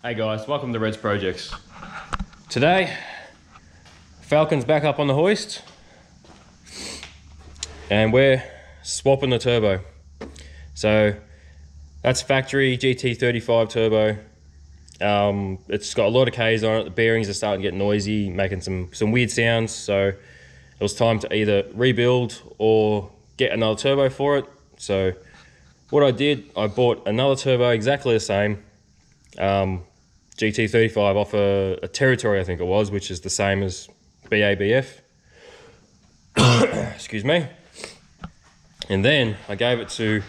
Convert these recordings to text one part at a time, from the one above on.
Hey guys, welcome to Red's Projects. Today, Falcon's back up on the hoist and we're swapping the turbo. So that's factory GT35 turbo. It's got a lot of Ks on it. The bearings are starting to get noisy, making some weird sounds. So it was time to either rebuild or get another turbo for it. So what I did, I bought another turbo exactly the same. GT35 off a Territory, I think it was, which is the same as BABF. Excuse me. And then I gave it to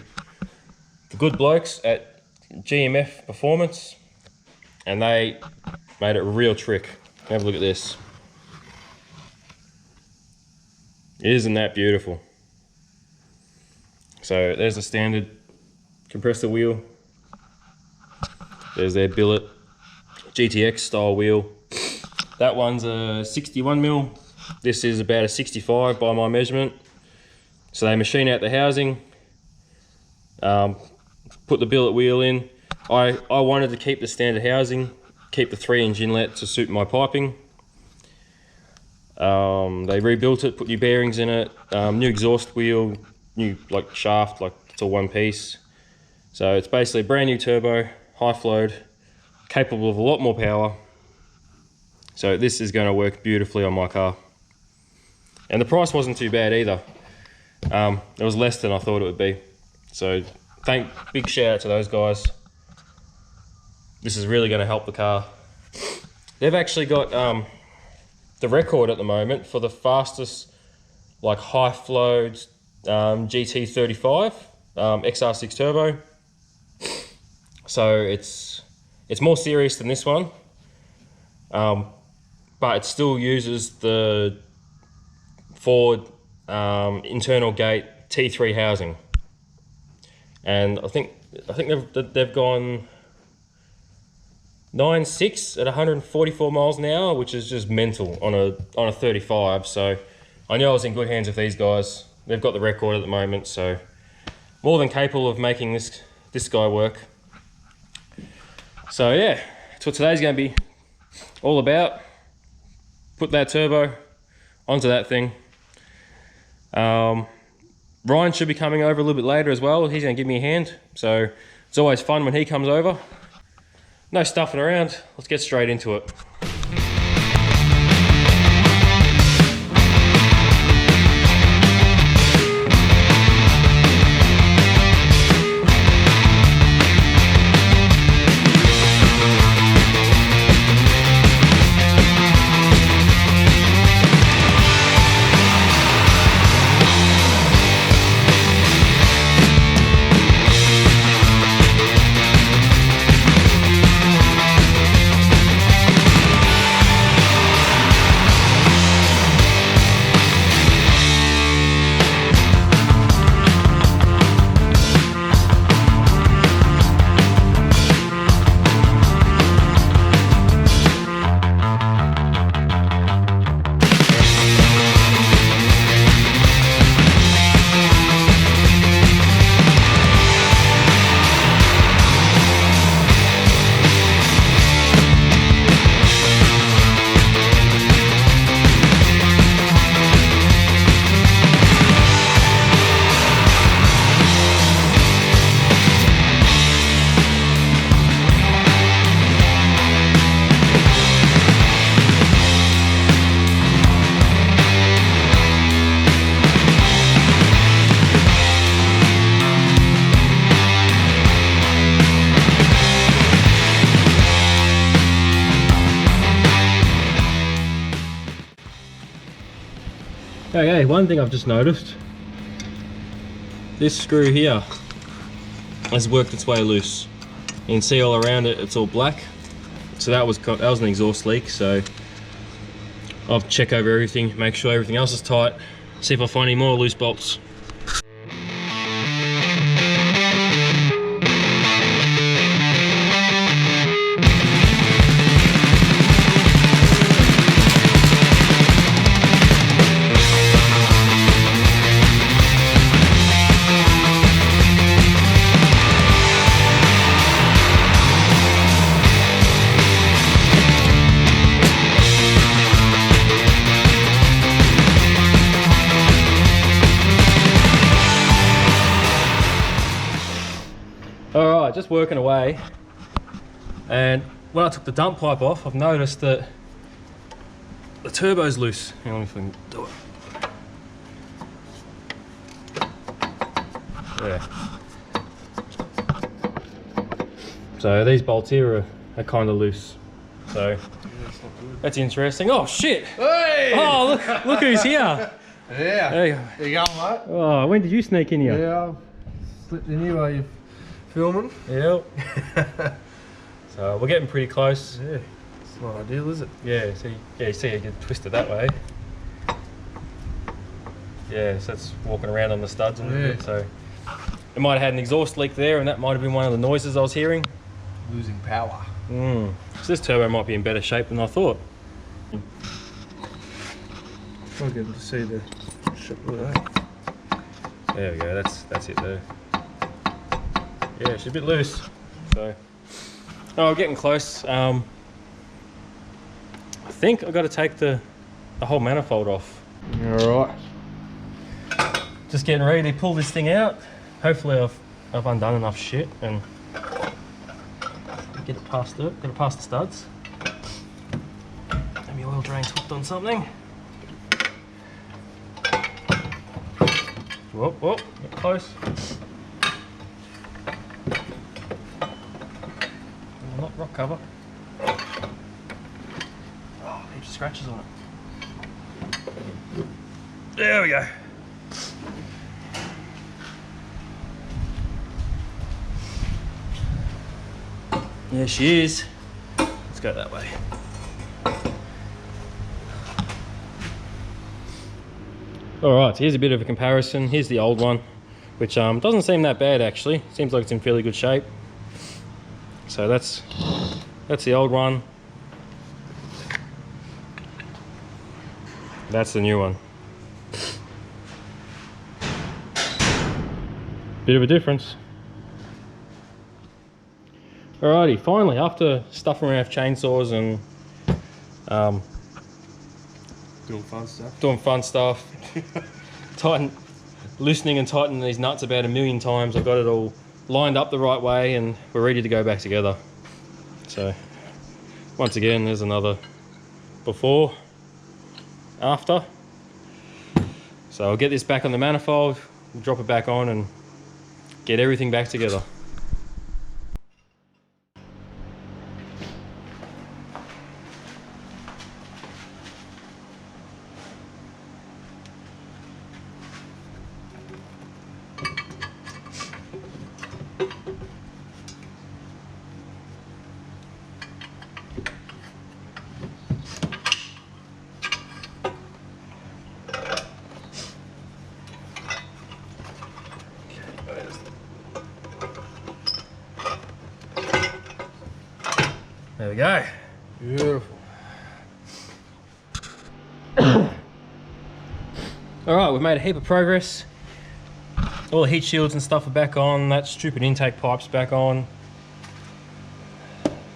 the good blokes at GMF Performance, and they made it a real trick. Have a look at this. Isn't that beautiful? So there's the standard compressor wheel. There's their billet GTX style wheel. That one's a 61mm. This is about a 65 by my measurement. So they machine out the housing, put the billet wheel in. I wanted to keep the standard housing, keep the 3-inch inlet to suit my piping. They rebuilt it, put new bearings in it, new exhaust wheel, new shaft, it's all one piece. So it's basically a brand new turbo, high flowed, capable of a lot more power. So this is going to work beautifully on my car. And the price wasn't too bad either. It was less than I thought it would be. So big shout out to those guys. This is really going to help the car. They've actually got the record at the moment for the fastest high flowed GT35 XR6 turbo. So it's more serious than this one, but it still uses the Ford internal gate T3 housing, and I think they've gone 9.6 at 144 miles an hour, which is just mental on a 35. So I knew I was in good hands with these guys. They've got the record at the moment, so more than capable of making this guy work. So yeah, that's what today's going to be all about. Put that turbo onto that thing. Ryan should be coming over a little bit later as well. He's going to give me a hand. So it's always fun when he comes over. No stuffing around. Let's get straight into it. Okay, one thing I've just noticed, this screw here has worked its way loose. You can see all around it, it's all black. So that was an exhaust leak, so I'll check over everything, make sure everything else is tight, see if I find any more loose bolts. it's working away, and when I took the dump pipe off, I've noticed that the turbo's loose. Hang on, if I can do it. Yeah. So these bolts here are kind of loose. So that's interesting. Oh shit! Hey! Oh look who's here! Yeah. There you go. There you go, mate. Oh, when did you sneak in here? Yeah, I've slipped in here while you're filming. Yep. So we're getting pretty close. Yeah. It's not ideal, is it? Yeah. See, you see it get twisted that way. Yeah, so that's walking around on the studs a little bit. So it might have had an exhaust leak there, and that might have been one of the noises I was hearing. Losing power. So this turbo might be in better shape than I thought. I'll get able to see the ship there. There we go. That's it there. Yeah, she's a bit loose. So, we're getting close. I think I've got to take the whole manifold off. All right. Just getting ready to pull this thing out. Hopefully I've undone enough shit and get it past the studs. Maybe oil drain's hooked on something. Whoop, get close. Not rock cover. Oh, heaps of scratches on it. There we go. Yeah, she is. Let's go that way. Alright, so here's a bit of a comparison. Here's the old one, which doesn't seem that bad actually. Seems like it's in fairly good shape. So that's the old one. That's the new one. Bit of a difference. Alrighty, finally, after stuffing around with chainsaws and doing fun stuff, loosening and tightening these nuts about 1,000,000 times, I've got it all lined up the right way and we're ready to go back together. So, once again, there's another before, after. So I'll get this back on the manifold, drop it back on and get everything back together. There we go. Beautiful. Alright, we've made a heap of progress. All the heat shields and stuff are back on. That stupid intake pipe's back on.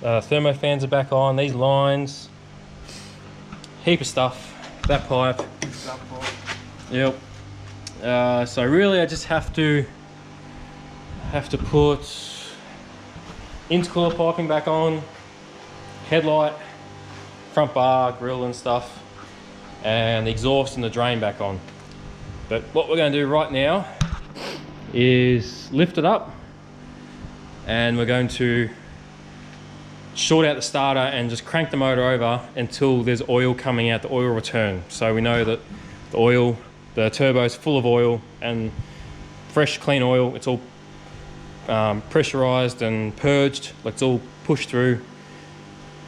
Thermo fans are back on. These lines. Heap of stuff. That pipe. Yep. So really I just have to put intercooler piping back on, headlight, front bar, grille and stuff, and the exhaust and the drain back on. But what we're going to do right now is lift it up and we're going to short out the starter and just crank the motor over until there's oil coming out, the oil return. So we know that the turbo is full of oil and fresh, clean oil. It's all pressurized and purged, like it's all pushed through.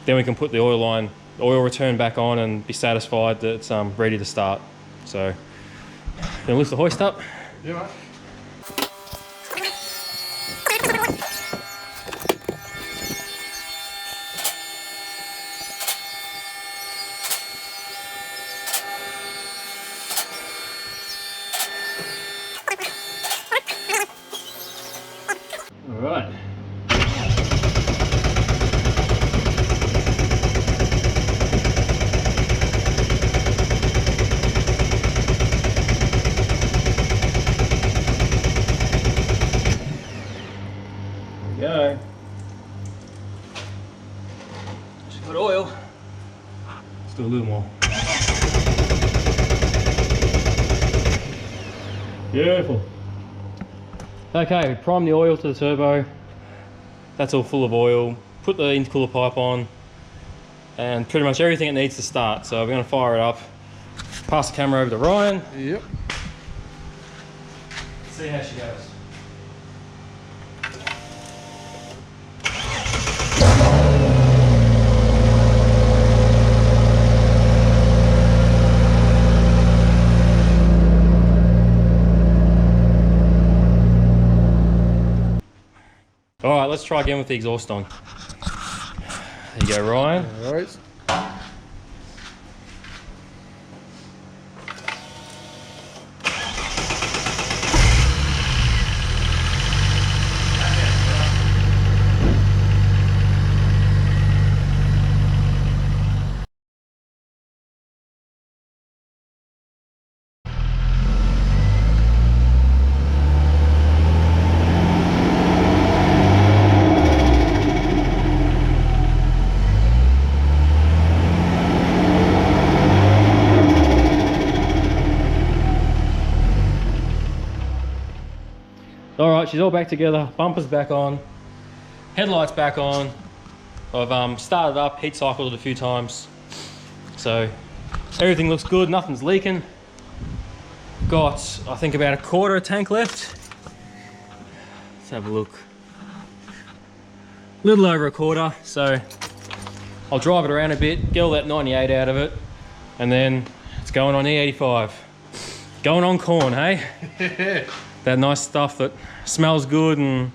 Then we can put the oil return back on and be satisfied that it's ready to start. So, gonna lift the hoist up. Yeah, mate. All right. do a little more. Beautiful. Okay, we prime the oil to the turbo. That's all full of oil. Put the intercooler pipe on and pretty much everything it needs to start. So we're going to fire it up. Pass the camera over to Ryan. Yep. See how she goes. All right, let's try again with the exhaust on. There you go, Ryan. All right. All right, she's all back together. Bumper's back on. Headlights back on. I've started up, heat cycled it a few times. So everything looks good, nothing's leaking. Got, I think, about a quarter tank left. Let's have a look. A little over a quarter, so I'll drive it around a bit, get all that 98 out of it, and then it's going on E85. Going on corn, hey? That nice stuff that smells good and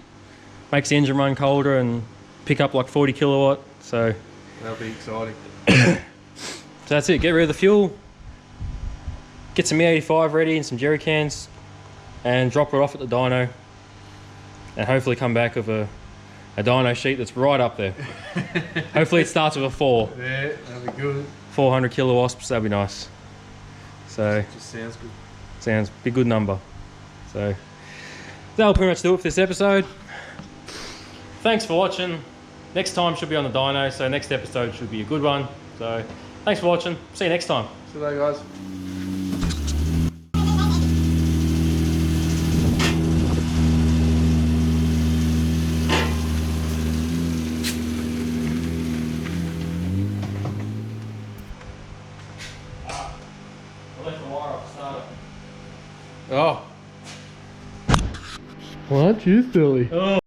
makes the engine run colder and pick up like 40 kilowatt. So That'll be exciting. So that's it. Get rid of the fuel, get some E85 ready and some jerry cans, and drop it off at the dyno, and hopefully come back with a dyno sheet that's right up there. Hopefully it starts with a 4. Yeah, that'll be good. 400 kilowasps, that'd be nice. So Just sounds good. sounds be a good number. So that'll pretty much do it for this episode. Thanks for watching. Next time should be on the dyno, so next episode should be a good one. So thanks for watching. See you next time. See you later, guys. I left the wire off the starter. Oh. Well, aren't you silly? Oh.